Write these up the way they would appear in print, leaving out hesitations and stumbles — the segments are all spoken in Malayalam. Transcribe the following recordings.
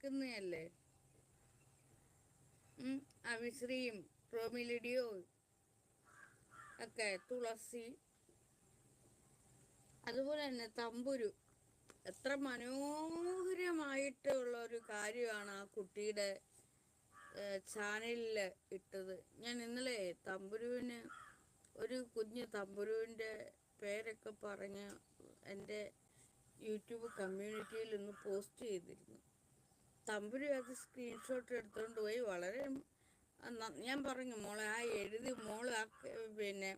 കേൾക്കുന്നതല്ലേ. അവിശ്രീയും പ്രോമിലിഡിയോ ഒക്കെ, തുളസി, അതുപോലെ തന്നെ തമ്പുരു. എത്ര മനോഹരമായിട്ടുള്ള ഒരു കാര്യമാണ് ആ കുട്ടിയുടെ ചാനലിൽ ഇട്ടത്. ഞാൻ ഇന്നലെ തമ്പുരുവിന് ഒരു കുഞ്ഞ് തമ്പുരുവിൻ്റെ പേരൊക്കെ പറഞ്ഞ് എൻ്റെ യൂട്യൂബ് കമ്മ്യൂണിറ്റിയിൽ ഒന്ന് പോസ്റ്റ് ചെയ്തിരുന്നു. തമ്പുരു അത് സ്ക്രീൻഷോട്ട് എടുത്തുകൊണ്ട് പോയി വളരെ ഞാൻ പറഞ്ഞു, മോളെ ആ എഴുതി മോൾ ആ പിന്നെ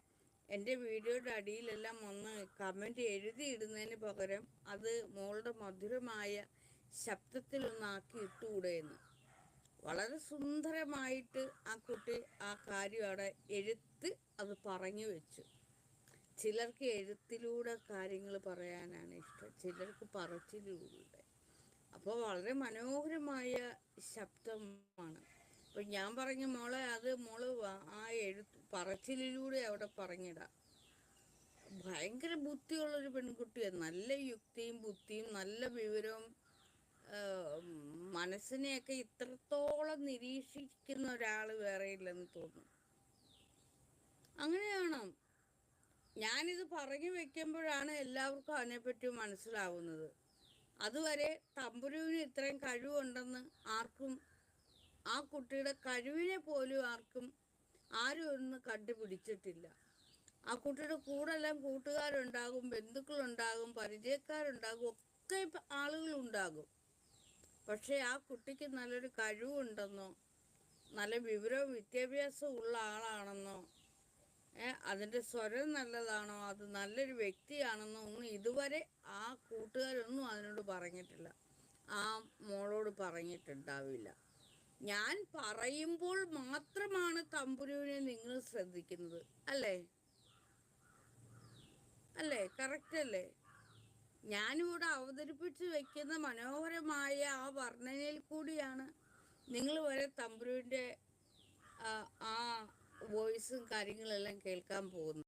എൻ്റെ വീഡിയോയുടെ അടിയിലെല്ലാം ഒന്ന് കമൻറ്റ് എഴുതിയിടുന്നതിന് പകരം അത് മോളുടെ മധുരമായ ശബ്ദത്തിലൊന്നാക്കി ഇട്ടുകൂടെയെന്ന്. വളരെ സുന്ദരമായിട്ട് ആ കുട്ടി ആ കാര്യം അവിടെ അത് പറഞ്ഞു വെച്ചു. ചിലർക്ക് എഴുത്തിലൂടെ കാര്യങ്ങൾ പറയാനാണ് ഇഷ്ടം, ചിലർക്ക് പറച്ചിലൂടെ. അപ്പോൾ വളരെ മനോഹരമായ ശബ്ദമാണ്. അപ്പം ഞാൻ പറഞ്ഞു, മോളെ അത് മോള് ആ പറച്ചിലൂടെ അവിടെ പറഞ്ഞിടാം. ഭയങ്കര ബുദ്ധിയുള്ളൊരു പെൺകുട്ടിയാണ്. നല്ല യുക്തിയും ബുദ്ധിയും നല്ല വിവരവും മനസ്സിനെയൊക്കെ ഇത്രത്തോളം നിരീക്ഷിക്കുന്ന ഒരാൾ വേറെ ഇല്ലെന്ന് തോന്നുന്നു. അങ്ങനെയാണ്. ഞാനിത് പറഞ്ഞു വെക്കുമ്പോഴാണ് എല്ലാവർക്കും അതിനെപ്പറ്റി മനസ്സിലാവുന്നത്. അതുവരെ തമ്പുരുവിന് ഇത്രയും കഴിവുണ്ടെന്ന് ആർക്കും, ആ കുട്ടിയുടെ കഴിവിനെ പോലും ആരും ഒന്ന് കണ്ടുപിടിച്ചിട്ടില്ല. ആ കുട്ടിയുടെ കൂടെല്ലാം കൂട്ടുകാരുണ്ടാകും, ബന്ധുക്കളുണ്ടാകും, പരിചയക്കാരുണ്ടാകും, ഒക്കെ ആളുകളുണ്ടാകും. പക്ഷേ ആ കുട്ടിക്ക് നല്ലൊരു കഴിവുണ്ടെന്നോ നല്ല വിവരവും വിദ്യാഭ്യാസവും ഉള്ള ആളാണെന്നോ അതിൻ്റെ സ്വരം നല്ലതാണോ അത് നല്ലൊരു വ്യക്തിയാണെന്നോ ഒന്നും ഇതുവരെ ആ കൂട്ടുകാരൊന്നും അതിനോട് പറഞ്ഞിട്ടില്ല. ആ മോളോട് പറഞ്ഞിട്ടുണ്ടാവില്ല. ഞാൻ പറയുമ്പോൾ മാത്രമാണ് തമ്പുരുവിനെ നിങ്ങൾ ശ്രദ്ധിക്കുന്നത്. അല്ലേ? കറക്റ്റ് അല്ലേ? ഞാനിവിടെ അവതരിപ്പിച്ച് വയ്ക്കുന്ന മനോഹരമായ ആ വർണ്ണനയിൽ കൂടിയാണ് നിങ്ങൾ വരെ തമ്പുരുവിൻ്റെ ആ വോയിസും കാര്യങ്ങളെല്ലാം കേൾക്കാൻ പോകുന്നത്.